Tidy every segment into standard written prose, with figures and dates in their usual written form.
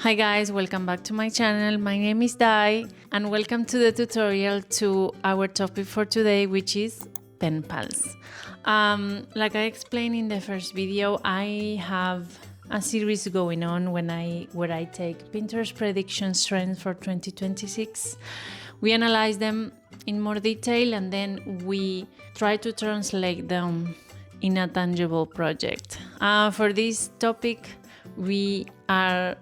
Hi guys, welcome back to my channel. My name is Dai and welcome to the tutorial to our topic for today, which is pen pals. Like I explained in the first video, I have a series going on where I take Pinterest predictions trends for 2026. We analyze them in more detail and then we try to translate them in a tangible project. For this topic, we are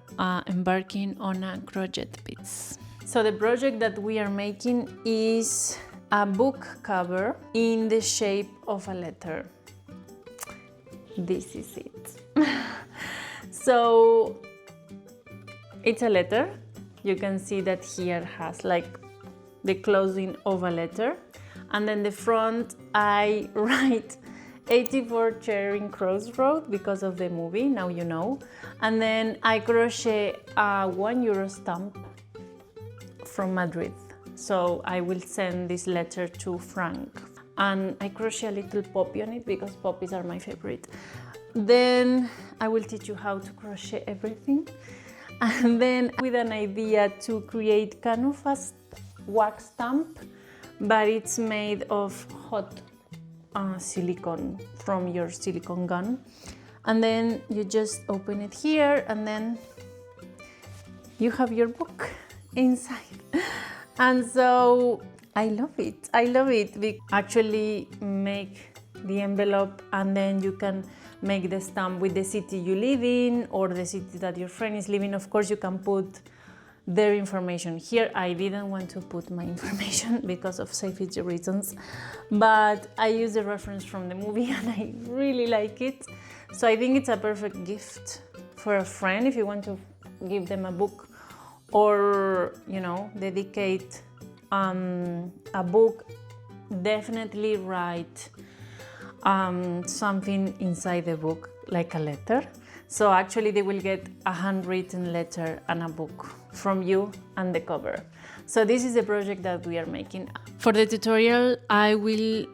embarking on a crochet piece. So the project that we are making is a book cover in the shape of a letter. This is it. So it's a letter. You can see that here has like the closing of a letter, and then the front I write 84 Charing Crossroad because of the movie, now you know. And then I crochet a €1 stamp from Madrid. So I will send this letter to Frank. And I crochet a little poppy on it because poppies are my favorite. Then I will teach you how to crochet everything. And then with an idea to create kind of a wax stamp, but it's made of hot silicone from your silicone gun, and then you just open it here and then you have your book inside. And so I love it. We actually make the envelope and then you can make the stamp with the city you live in or the city that your friend is living. Of course you can put their information here. I didn't want to put my information because of safety reasons, but I use a reference from the movie and I really like it. So I think it's a perfect gift for a friend if you want to give them a book or, you know, dedicate a book. Definitely write something inside the book, like a letter. So actually they will get a handwritten letter and a book from you and the cover. So this is the project that we are making. For the tutorial, I will,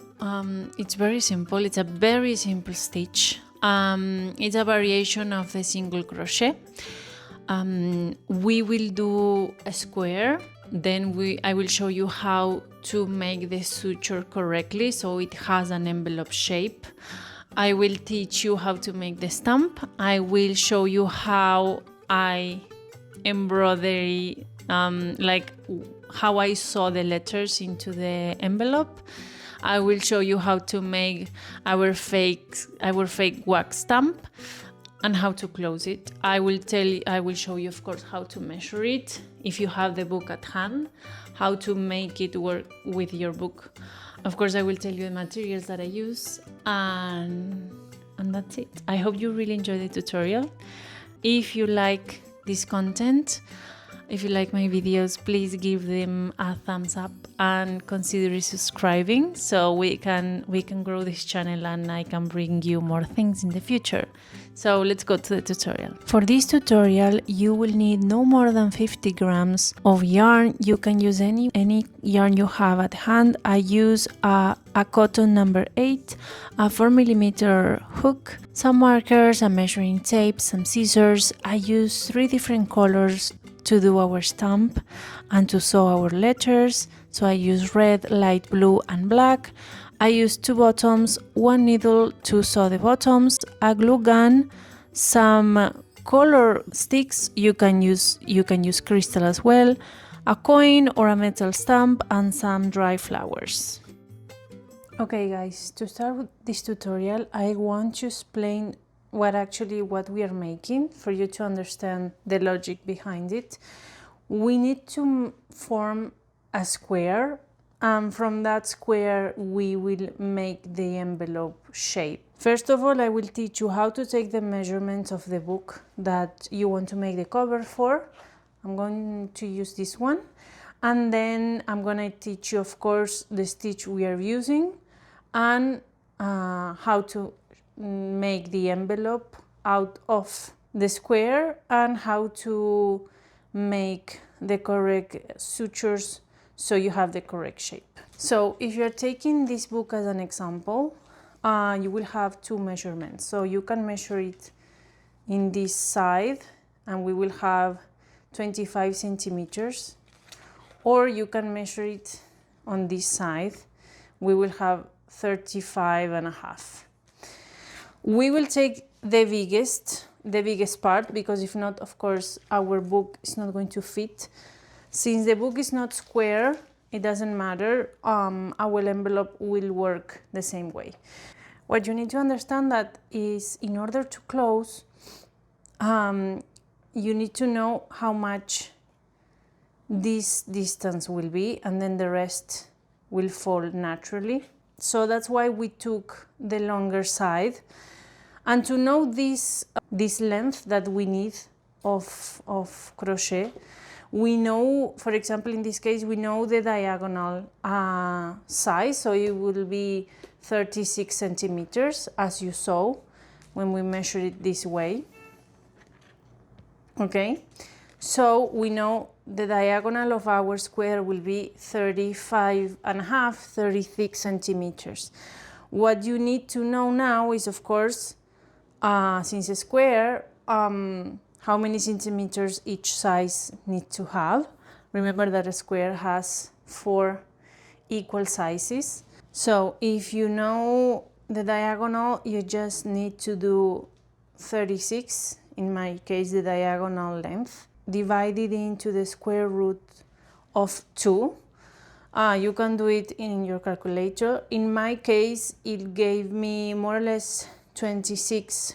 it's very simple. It's a very simple stitch. It's a variation of the single crochet. We will do a square. Then I will show you how to make the suture correctly so it has an envelope shape. I will teach you how to make the stamp. I will show you how I embroidery, like how I sew the letters into the envelope. I will show you how to make our fake wax stamp and how to close it. I will show you, of course, how to measure it if you have the book at hand, how to make it work with your book. Of course, I will tell you the materials that I use, and that's it. I hope you really enjoy the tutorial. If you like this content, if you like my videos, please give them a thumbs up and consider subscribing so we can grow this channel and I can bring you more things in the future. So let's go to the tutorial. For this tutorial, you will need no more than 50 grams of yarn. You can use any yarn you have at hand. I use a cotton number 8, a 4mm hook, some markers, a measuring tape, some scissors. I use 3 different colors to do our stamp and to sew our letters. So I use red, light blue and black. I use 2 bottoms, 1 needle to sew the bottoms, a glue gun, some color sticks, you can use crystal as well, a coin or a metal stamp and some dry flowers. Okay guys, to start with this tutorial, I want to explain what we are making for you to understand the logic behind it. We need to form a square, and from that square we will make the envelope shape. First of all, I will teach you how to take the measurements of the book that you want to make the cover for. I'm going to use this one, and then I'm going to teach you, of course, the stitch we are using and how to make the envelope out of the square and how to make the correct sutures so you have the correct shape. So if you're taking this book as an example, you will have 2 measurements. So you can measure it in this side and we will have 25 centimeters, or you can measure it on this side. We will have 35 and a half. We will take the biggest part, because if not, of course, our book is not going to fit. Since the book is not square, it doesn't matter. Our envelope will work the same way. What you need to understand that is, in order to close, you need to know how much this distance will be, and then the rest will fall naturally. So that's why we took the longer side. And to know this length that we need of crochet, we know, for example, in this case, we know the diagonal size, so it will be 36 centimeters, as you saw when we measured it this way. Okay, so we know the diagonal of our square will be 35 and a half, 36 centimeters. What you need to know now is, of course, since a square, how many centimeters each size need to have. Remember that a square has 4 equal sizes. So if you know the diagonal, you just need to do 36, in my case the diagonal length, divided into the square root of 2. You can do it in your calculator. In my case, it gave me more or less 26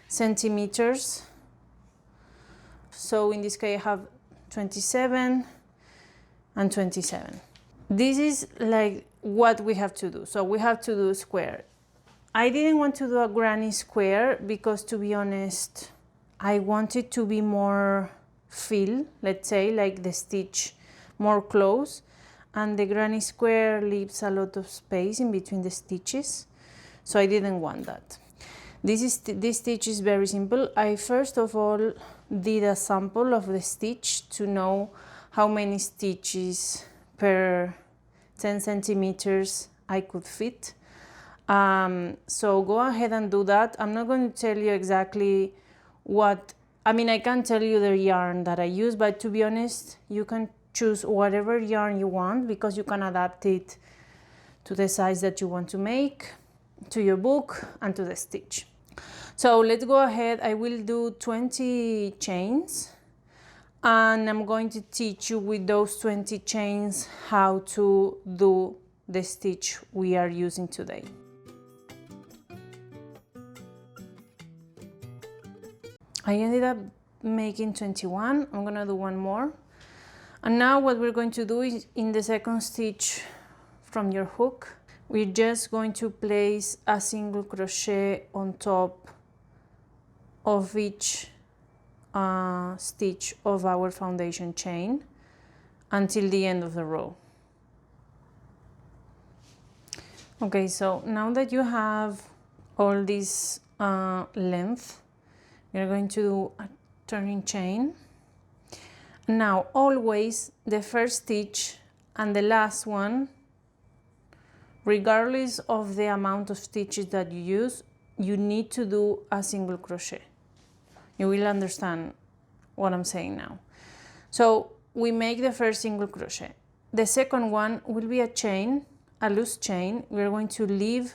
centimeters. So in this case, I have 27 and 27. This is like what we have to do. So we have to do a square. I didn't want to do a granny square because, to be honest, I wanted to be more fill, let's say, like the stitch more close, and the granny square leaves a lot of space in between the stitches, so I didn't want that. This stitch is very simple. I first of all did a sample of the stitch to know how many stitches per 10 centimeters I could fit. So go ahead and do that. I'm not going to tell you exactly I can tell you the yarn that I use, but to be honest, you can choose whatever yarn you want, because you can adapt it to the size that you want to make, to your book, and to the stitch. So let's go ahead. I will do 20 chains, and I'm going to teach you with those 20 chains how to do the stitch we are using today. I ended up making 21. I'm gonna do one more. And now what we're going to do is, in the second stitch from your hook, we're just going to place a single crochet on top of each stitch of our foundation chain until the end of the row. Okay, so now that you have all this length, you're going to do a turning chain. Now always the first stitch and the last one, regardless of the amount of stitches that you use, you need to do a single crochet. You will understand what I'm saying now. So we make the first single crochet. The second one will be a chain, a loose chain. We're going to leave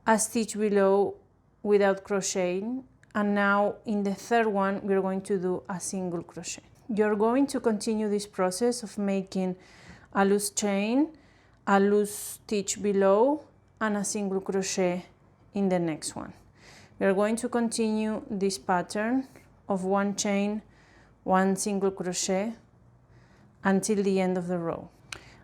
a stitch below without crocheting, and now in the third one we're going to do a single crochet. You're going to continue this process of making a loose chain, a loose stitch below, and a single crochet in the next one. We're going to continue this pattern of one chain, one single crochet until the end of the row.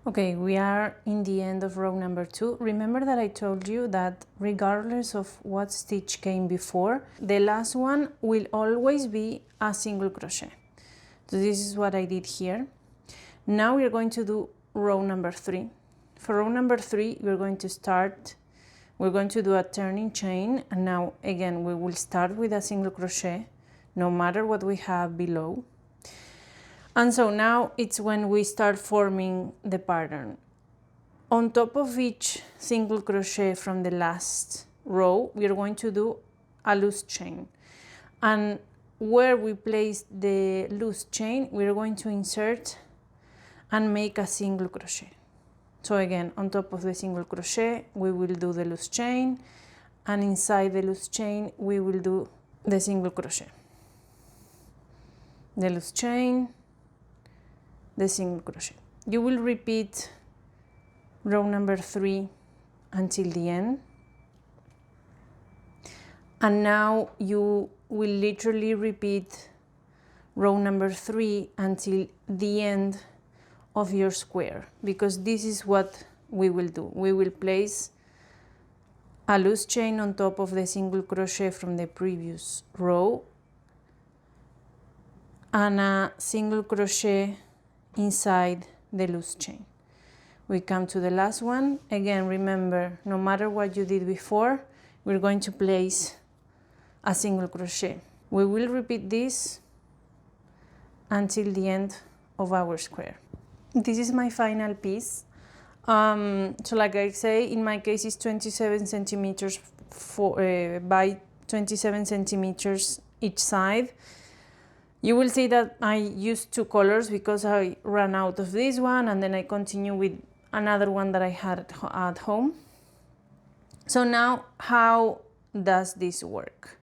Okay, we are in the end of row number 2. Remember that I told you that regardless of what stitch came before, the last one will always be a single crochet. So this is what I did here. Now we're going to do row number 3. For row number 3, we're going to do a turning chain, and now again we will start with a single crochet no matter what we have below. And so now it's when we start forming the pattern. On top of each single crochet from the last row, we are going to do a loose chain. And where we place the loose chain, we're going to insert and make a single crochet. So again, on top of the single crochet, we will do the loose chain, and inside the loose chain, we will do the single crochet. The loose chain, the single crochet. You will repeat row number 3 until the end. And now you will literally repeat row number 3 until the end of your square, because this is what we will do. We will place a loose chain on top of the single crochet from the previous row and a single crochet inside the loose chain. We come to the last one. Again, remember, no matter what you did before, we're going to place a single crochet. We will repeat this until the end of our square. This is my final piece. So like I say, in my case it's 27 centimeters by 27 centimeters each side. You will see that I used 2 colors because I ran out of this one, and then I continue with another one that I had at home. So now, how does this work?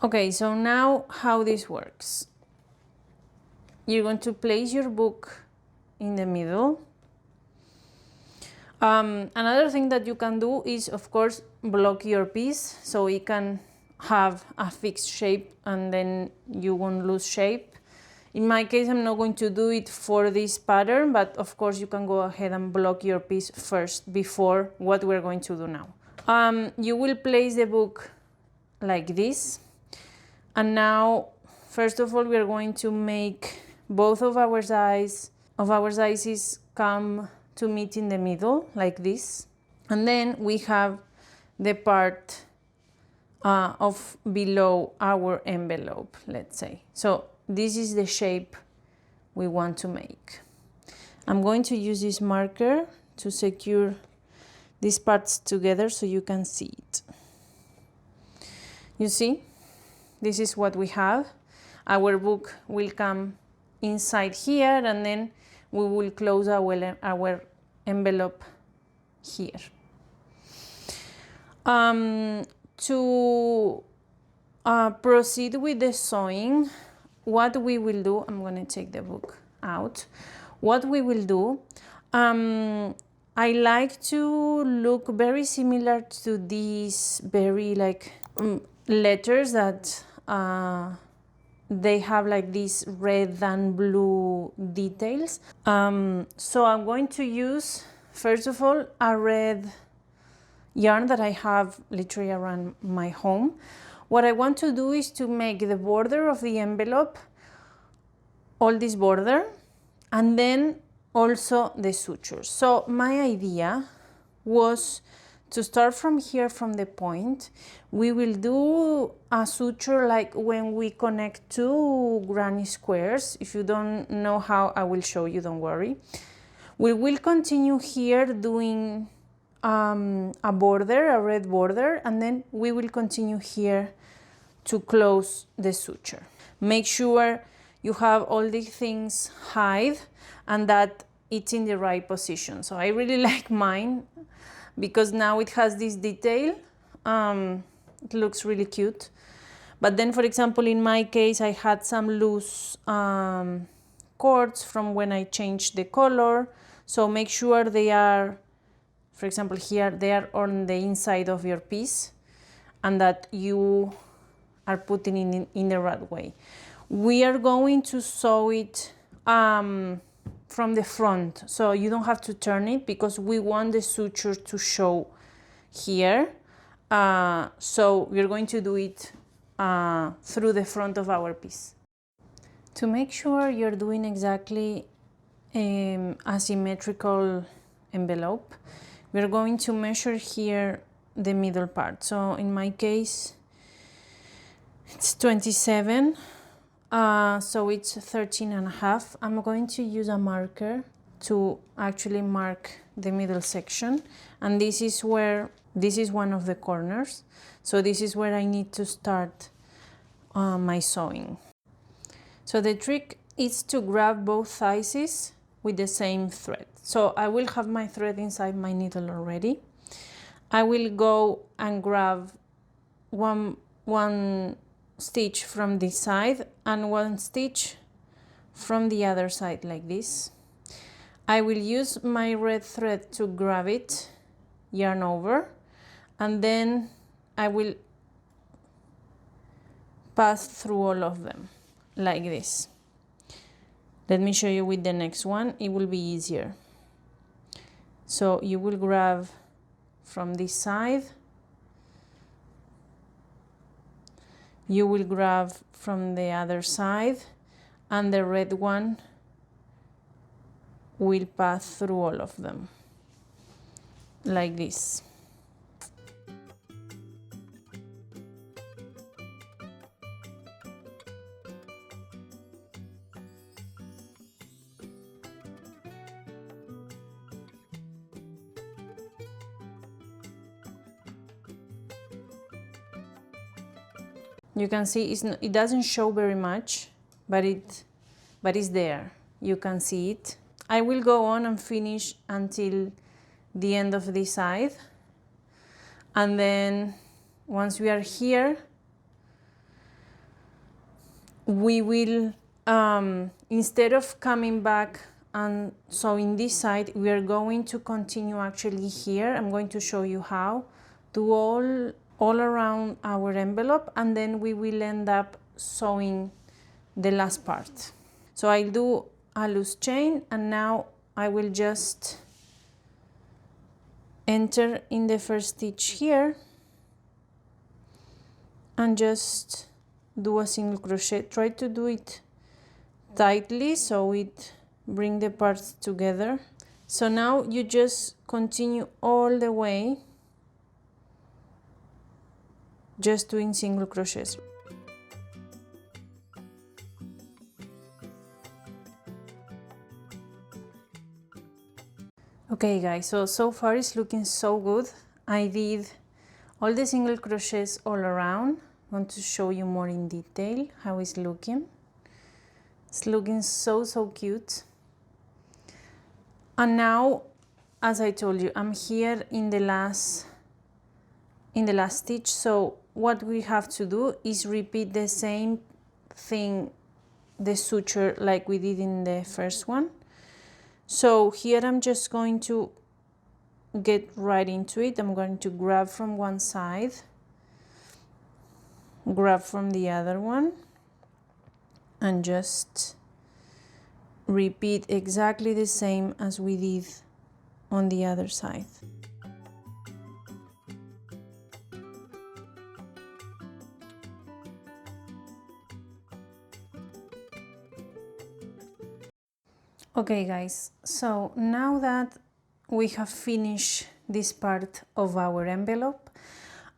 Okay, so now how this works. You're going to place your book in the middle. Another thing that you can do is, of course, block your piece so it can have a fixed shape and then you won't lose shape. In my case, I'm not going to do it for this pattern, but of course you can go ahead and block your piece first before what we're going to do now. You will place the book like this, and now first of all we're going to make both of our sizes come to meet in the middle like this, and then we have the part of below our envelope, let's say. So this is the shape we want to make. I'm going to use this marker to secure these parts together so you can see it. You see, this is what we have. Our book will come inside here, and then we will close our envelope here. To proceed with the sewing, what we will do, I'm going to take the book out. What we will do, I like to look very similar to these very like letters that they have like these red and blue details. So I'm going to use, first of all, a red yarn that I have literally around my home. What I want to do is to make the border of the envelope all this border, and then also the sutures. So my idea was to start from here, from the point. We will do a suture like when we connect two granny squares. If you don't know how, I will show you, don't worry. We will continue here doing a border, a red border, and then we will continue here to close the suture. Make sure you have all these things hide and that it's in the right position. So I really like mine because now it has this detail. It looks really cute. But then, for example, in my case, I had some loose cords from when I changed the color. So make sure they are, for example, here, they are on the inside of your piece and that you are putting it in the right way. We are going to sew it from the front, so you don't have to turn it because we want the suture to show here. So we're going to do it through the front of our piece. To make sure you're doing exactly a symmetrical envelope, we're going to measure here the middle part. So in my case, it's 27. So it's 13 and a half. I'm going to use a marker to actually mark the middle section, and this is where, this is one of the corners, so this is where I need to start my sewing. So the trick is to grab both sizes with the same thread. So I will have my thread inside my needle already. I will go and grab one stitch from this side and one stitch from the other side, like this. I will use my red thread to grab it, yarn over, and then I will pass through all of them like this. Let me show you with the next one, it will be easier. So you will grab from this side, you will grab from the other side, and the red one will pass through all of them like this. You can see it doesn't show very much, but it's there. You can see it. I will go on and finish until the end of this side, and then once we are here, we will instead of coming back and sewing this side, we are going to continue actually here. I'm going to show you how to all around our envelope, and then we will end up sewing the last part. So I'll do a loose chain, and now I will just enter in the first stitch here and just do a single crochet. Try to do it tightly so it bring the parts together. So now you just continue all the way, just doing single crochets. Okay guys, so far it's looking so good. I did all the single crochets all around. I want to show you more in detail how it's looking. It's looking so cute. And now, as I told you, I'm here in the last stitch. So what we have to do is repeat the same thing, the suture, like we did in the first one. So here I'm just going to get right into it. I'm going to grab from one side, grab from the other one, and just repeat exactly the same as we did on the other side. Okay guys, so now that we have finished this part of our envelope,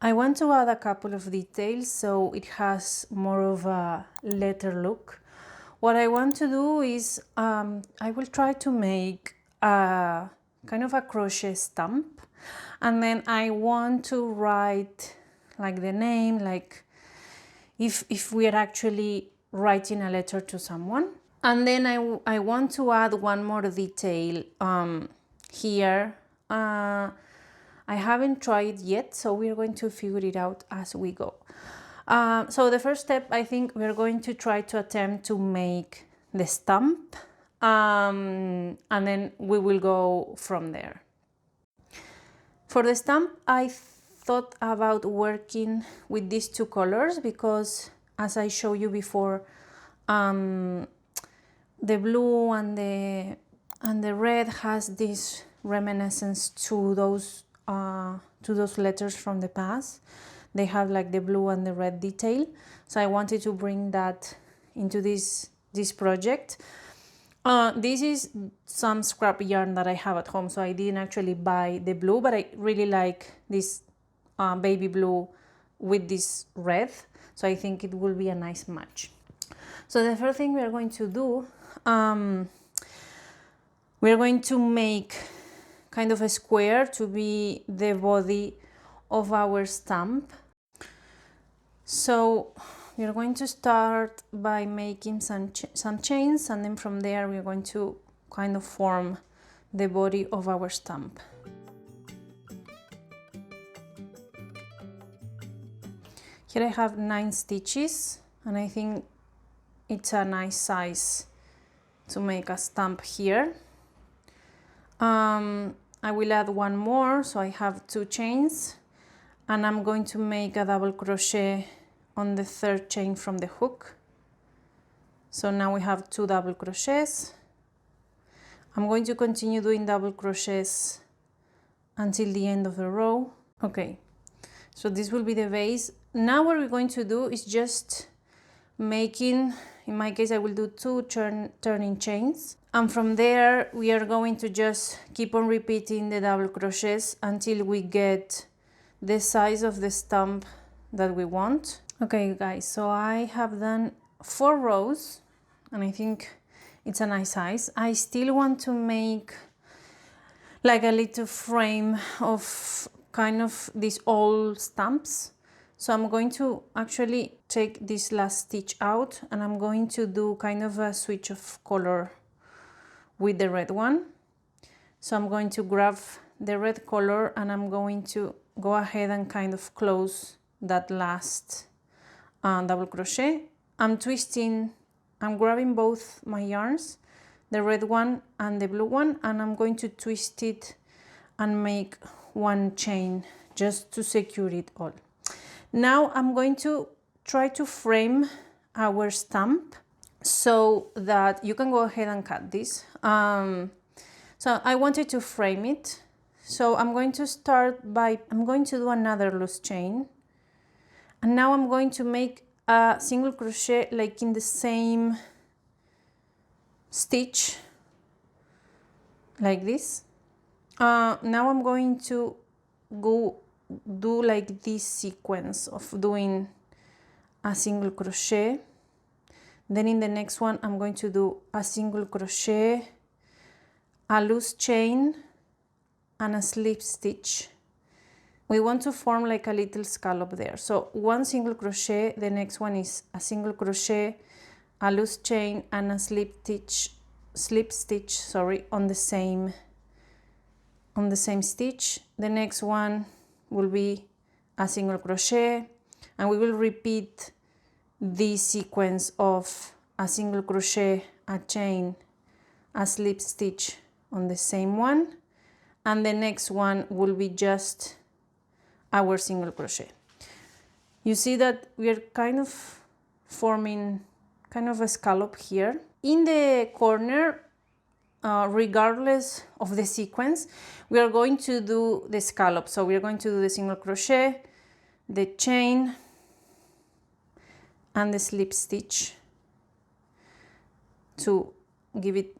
I want to add a couple of details so it has more of a letter look. What I want to do is I will try to make a kind of a crochet stamp, and then I want to write like the name, like if we are actually writing a letter to someone. And then I want to add one more detail here. I haven't tried it yet, so we're going to figure it out as we go. So the first step, I think we're going to try to attempt to make the stamp, and then we will go from there. For the stamp, I thought about working with these two colors because, as I showed you before, the blue and the red has this reminiscence to those letters from the past. They have like the blue and the red detail, so I wanted to bring that into this project. This is some scrap yarn that I have at home, so I didn't actually buy the blue, but I really like this baby blue with this red, so I think it will be a nice match. So the first thing we are going to do, we're going to make kind of a square to be the body of our stamp. So we are going to start by making some chains, and then from there we are going to kind of form the body of our stamp. Here I have 9 stitches, and I think it's a nice size to make a stamp here. I will add one more, so I have 2 chains, and I'm going to make a double crochet on the 3rd chain from the hook. So now we have 2 double crochets. I'm going to continue doing double crochets until the end of the row. Okay, so this will be the base. Now what we're going to do is just making, in my case I will do 2 turning chains, and from there we are going to just keep on repeating the double crochets until we get the size of the stamp that we want. Okay guys, so I have done 4 rows and I think it's a nice size. I still want to make like a little frame of kind of these old stamps. So I'm going to actually take this last stitch out, and I'm going to do kind of a switch of color with the red one. So I'm going to grab the red color and I'm going to go ahead and kind of close that last double crochet. I'm grabbing both my yarns, the red one and the blue one, and I'm going to twist it and make one chain just to secure it all. Now I'm going to try to frame our stamp so that you can go ahead and cut this. So I wanted to frame it. So I'm going to start by, I'm going to do another loose chain. And now I'm going to make a single crochet like in the same stitch, like this. Now I'm going to go do like this sequence of doing a single crochet. Then in the next one I'm going to do a single crochet, a loose chain and a slip stitch. We want to form like a little scallop there. So one single crochet, the next one is a single crochet, a loose chain and a slip stitch, sorry, on the same stitch. The next one will be a single crochet, and we will repeat this sequence of a single crochet, a chain, a slip stitch on the same one, and the next one will be just our single crochet. You see that we are kind of forming kind of a scallop here. In the corner, regardless of the sequence, we are going to do the scallop. So we are going to do the single crochet, the chain and the slip stitch to give it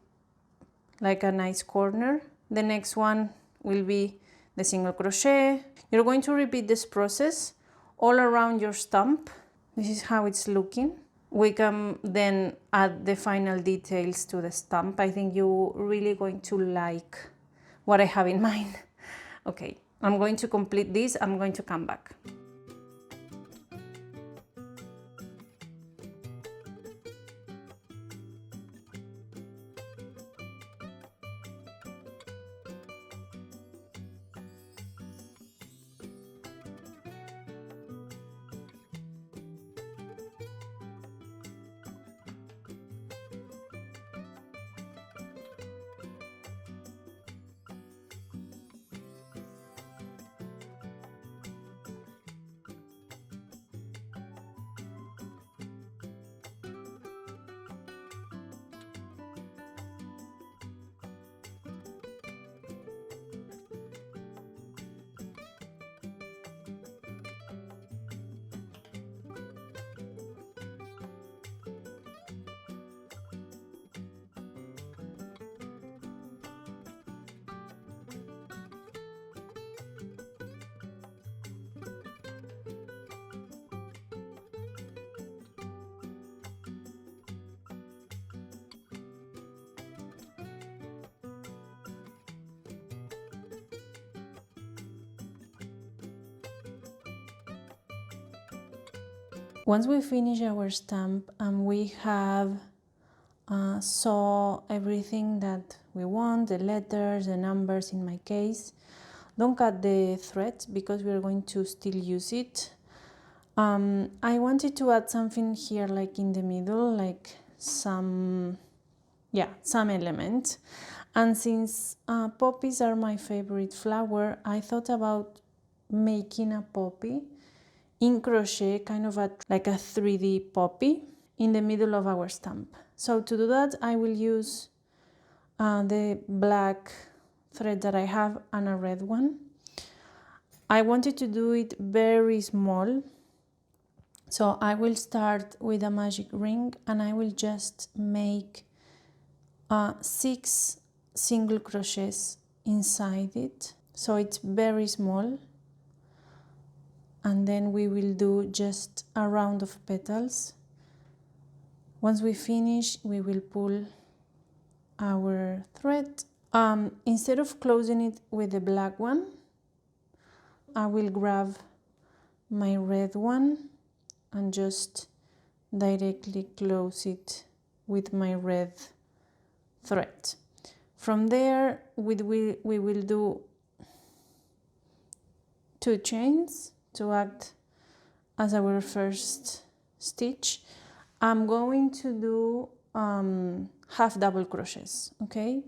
like a nice corner. The next one will be the single crochet. You're going to repeat this process all around your stamp. This is how it's looking. We can then add the final details to the stamp. I think you're really going to like what I have in mind. Okay, I'm going to complete this. I'm going to come back. Once we finish our stamp and we have saw everything that we want, the letters, the numbers in my case, don't cut the thread because we're going to still use it. I wanted to add something here like in the middle, like some element. And since poppies are my favorite flower, I thought about making a poppy in crochet, kind of like a 3D poppy in the middle of our stamp. So to do that, I will use the black thread that I have and a red one. I wanted to do it very small, so I will start with a magic ring and I will just make 6 single crochets inside it, so it's very small. And then we will do just a round of petals. Once we finish, we will pull our thread. Instead of closing it with the black one, I will grab my red one and just directly close it with my red thread. From there, we will do 2 chains to act as our first stitch. I'm going to do half double crochets, okay?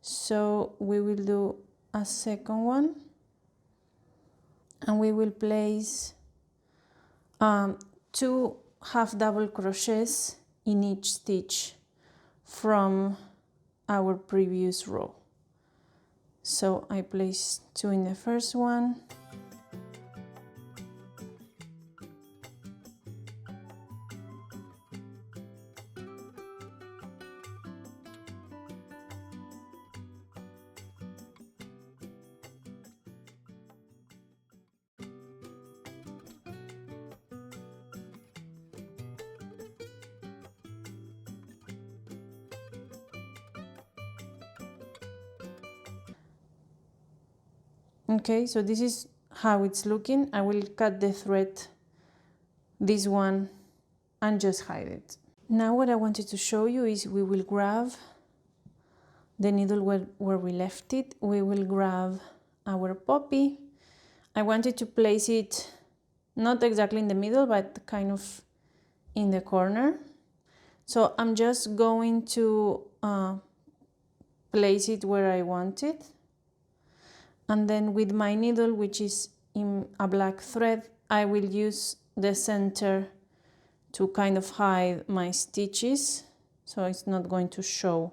So we will do a second one and we will place 2 half double crochets in each stitch from our previous row. So I place 2 in the first one, okay, so this is how it's looking. I will cut the thread, this one, and just hide it. Now what I wanted to show you is we will grab the needle where we left it. We will grab our poppy. I wanted to place it not exactly in the middle, but kind of in the corner. So I'm just going to place it where I want it. And then with my needle, which is in a black thread, I will use the center to kind of hide my stitches, so it's not going to show.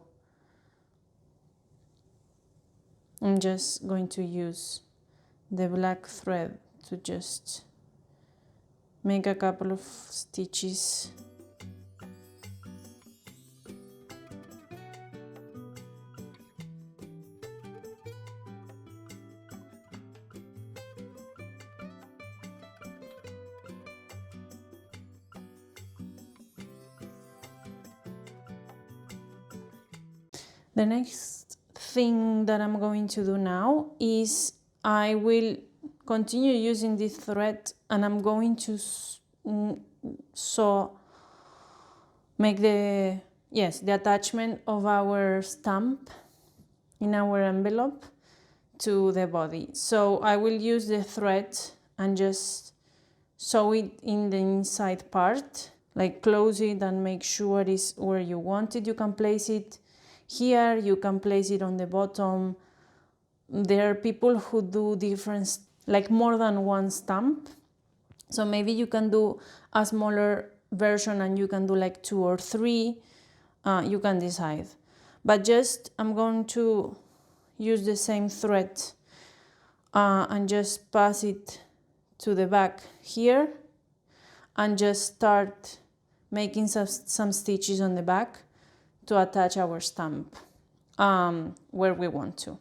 I'm just going to use the black thread to just make a couple of stitches. The next thing that I'm going to do now is I will continue using this thread and I'm going to make the attachment of our stamp in our envelope to the body. So I will use the thread and just sew it in the inside part, like close it and make sure it's where you want it. You can place it here, you can place it on the bottom. There are people who do different, like more than one stamp. So maybe you can do a smaller version and you can do like 2 or 3. You can decide. But just I'm going to use the same thread and just pass it to the back here and just start making some stitches on the back to attach our stamp where we want to.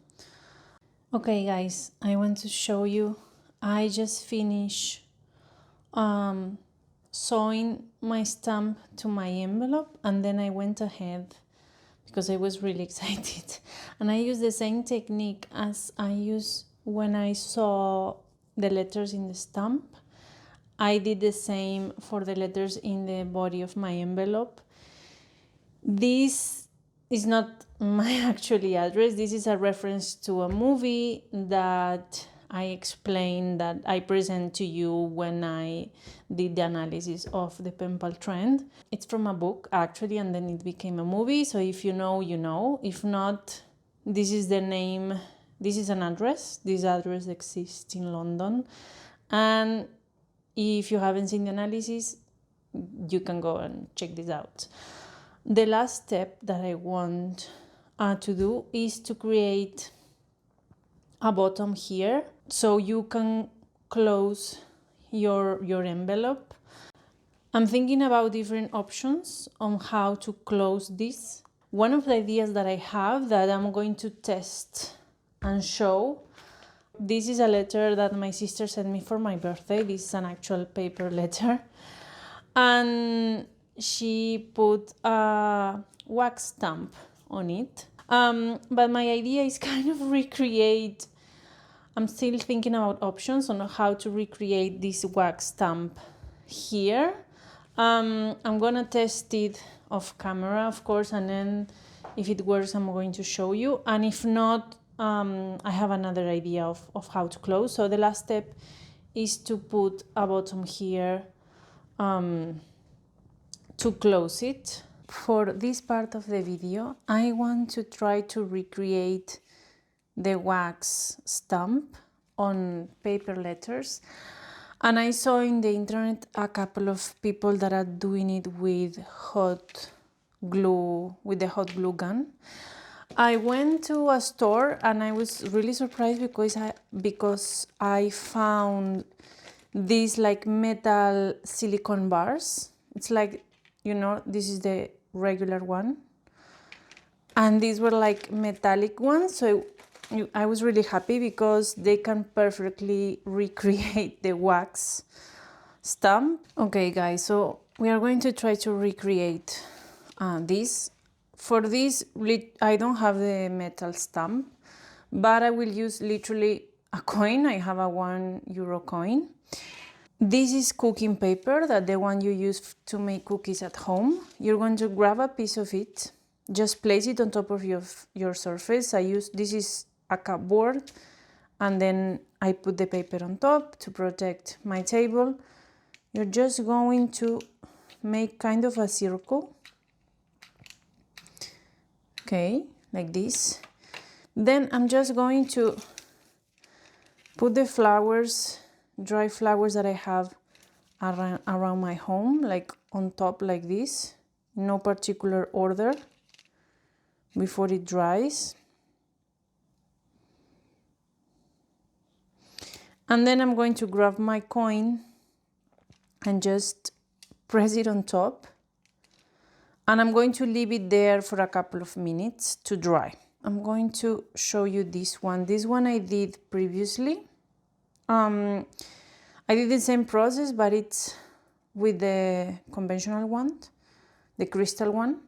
Okay guys, I want to show you, I just finished sewing my stamp to my envelope, and then I went ahead because I was really excited and I used the same technique as I used when I saw the letters in the stamp. I did the same for the letters in the body of my envelope. This is not my actual address. This is a reference to a movie that I explained, that I present to you when I did the analysis of the pen pal trend. It's from a book actually, and then it became a movie. So if you know, you know. If not, this is the name. This is an address. This address exists in London. And if you haven't seen the analysis, you can go and check this out. The last step that I want to do is to create a bottom here so you can close your envelope. I'm thinking about different options on how to close this. One of the ideas that I have that I'm going to test and show, this is a letter that my sister sent me for my birthday. This is an actual paper letter, and she put a wax stamp on it. But my idea is kind of recreate. I'm still thinking about options on how to recreate this wax stamp here. I'm gonna test it off camera, of course, and then if it works, I'm going to show you. And if not, I have another idea of how to close. So the last step is to put a bottom here to close it. For this part of the video, I want to try to recreate the wax stamp on paper letters. And I saw in the internet a couple of people that are doing it with hot glue, with the hot glue gun. I went to a store and I was really surprised because I found these like metal silicone bars. It's like, you know, this is the regular one, and these were like metallic ones. So I was really happy because they can perfectly recreate the wax stamp. Okay guys, so we are going to try to recreate this. For this, I don't have the metal stamp, but I will use literally a coin. I have a €1 coin. This is cooking paper, that the one you use to make cookies at home. You're going to grab a piece of it, just place it on top of your surface. This is a cupboard, and then I put the paper on top to protect my table. You're just going to make kind of a circle. Okay, like this. Then I'm just going to put the flowers, dry flowers that I have around my home, like on top like this, no particular order, before it dries. And then I'm going to grab my coin and just press it on top. And I'm going to leave it there for a couple of minutes to dry. I'm going to show you this one. This one I did previously. I did the same process, but it's with the conventional one, the crystal one.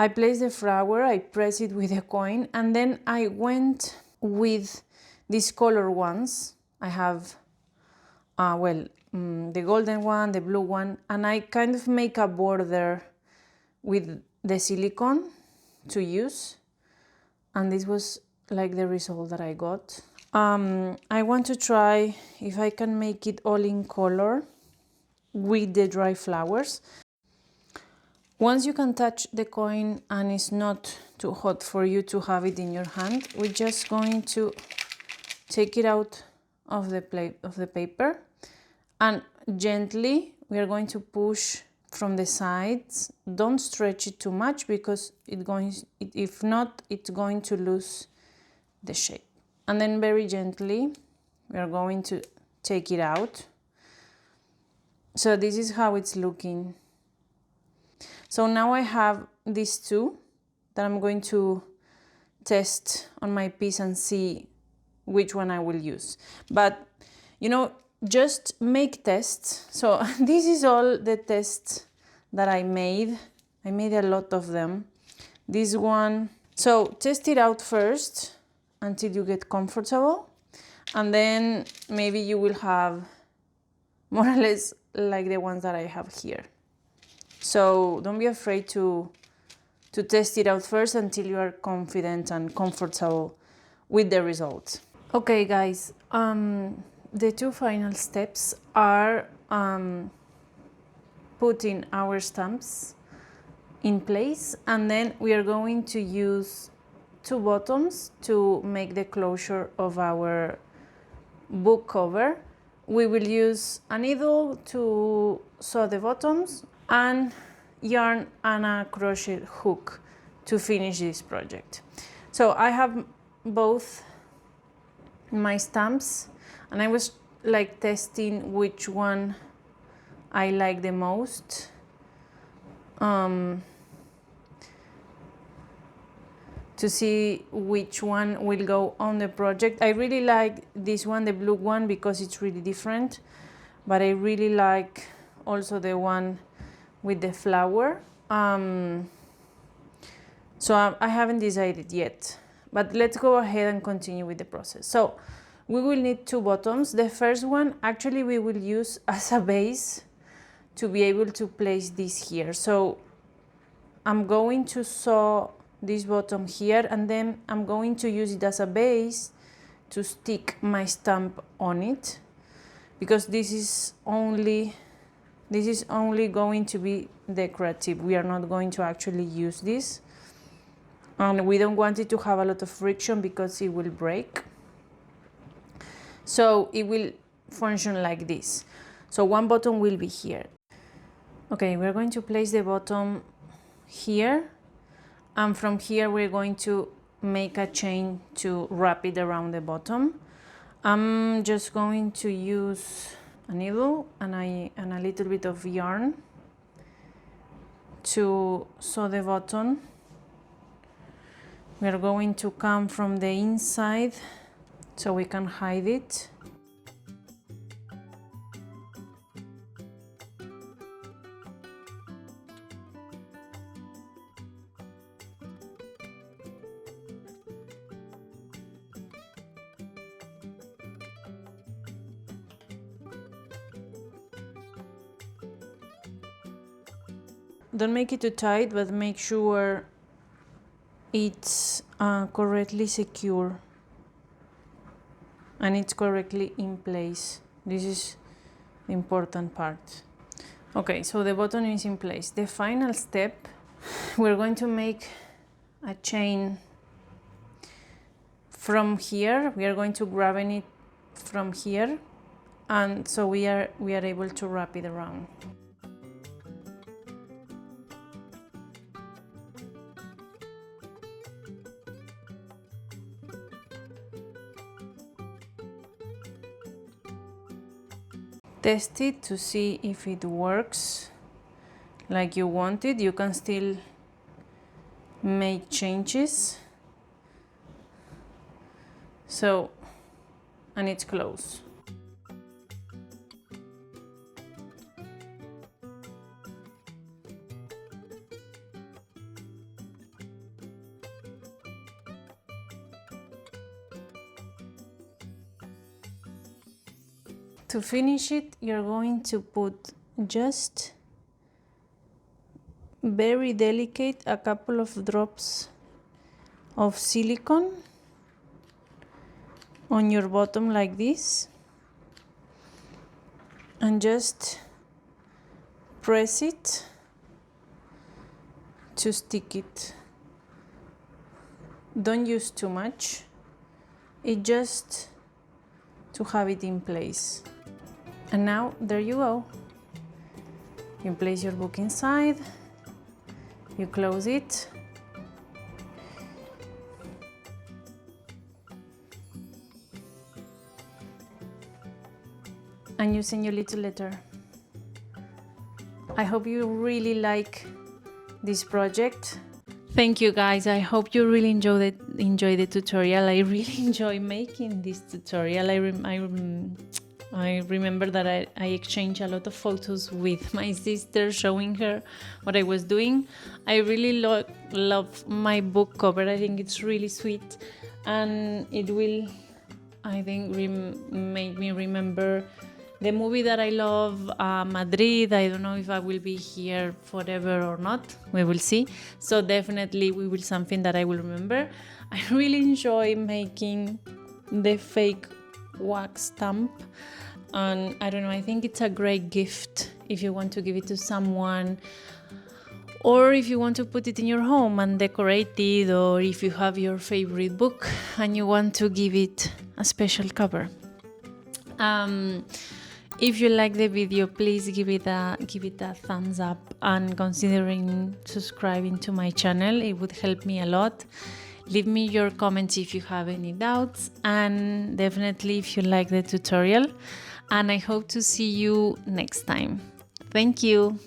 I placed the flower, I pressed it with a coin, and then I went with these color ones. I have, the golden one, the blue one, and I kind of make a border with the silicone to use. And this was like the result that I got. I want to try if I can make it all in color with the dry flowers. Once you can touch the coin and it's not too hot for you to have it in your hand, we're just going to take it out of the paper, and gently we are going to push from the sides. Don't stretch it too much because if not, it's going to lose the shape. And then very gently we are going to take it out. So this is how it's looking. So now I have these two that I'm going to test on my piece and see which one I will use. But you know, just make tests. So this is all the tests that I made. I made a lot of them. This one, so test it out first until you get comfortable, and then maybe you will have more or less like the ones that I have here. So don't be afraid to test it out first until you are confident and comfortable with the results. Okay guys, the two final steps are putting our stamps in place, and then we are going to use two bottoms to make the closure of our book cover. We will use a needle to sew the bottoms and yarn and a crochet hook to finish this project. So I have both my stamps and I was like testing which one I like the most. To see which one will go on the project. I really like this one, the blue one, because it's really different, but I really like also the one with the flower. So I haven't decided yet, but let's go ahead and continue with the process. So we will need two bottoms. The first one actually we will use as a base to be able to place this here. So I'm going to sew this bottom here, and then I'm going to use it as a base to stick my stamp on it, because this is only going to be decorative. We are not going to actually use this, and we don't want it to have a lot of friction because it will break. So it will function like this. So one bottom will be here. Okay, we're going to place the bottom here, and from here we're going to make a chain to wrap it around the bottom. I'm just going to use a needle and a little bit of yarn to sew the bottom. We're going to come from the inside so we can hide it. Don't make it too tight, but make sure it's correctly secure and it's correctly in place. This is the important part. Okay, so the bottom is in place. The final step, we're going to make a chain from here. We are going to grab it from here, and so we are able to wrap it around. Test it to see if it works like you want it. You can still make changes. So, and it's close. To finish it, you're going to put just very delicate a couple of drops of silicone on your bottom like this, and just press it to stick it. Don't use too much, it just to have it in place. And now there you go. You place your book inside, you close it, and you send your little letter. I hope you really like this project. Thank you guys, I hope you really enjoy the tutorial. I really enjoy making this tutorial. I remember that I exchanged a lot of photos with my sister, showing her what I was doing. I really love my book cover. I think it's really sweet, and it will, I think, make me remember The movie that I love, Madrid, I don't know if I will be here forever or not. We will see. So definitely we will something that I will remember. I really enjoy making the fake wax stamp. And I don't know, I think it's a great gift if you want to give it to someone, or if you want to put it in your home and decorate it, or if you have your favorite book and you want to give it a special cover. If you like the video, please give it a thumbs up, and considering subscribing to my channel, it would help me a lot. Leave me your comments if you have any doubts, and definitely if you like the tutorial, and I hope to see you next time. Thank you.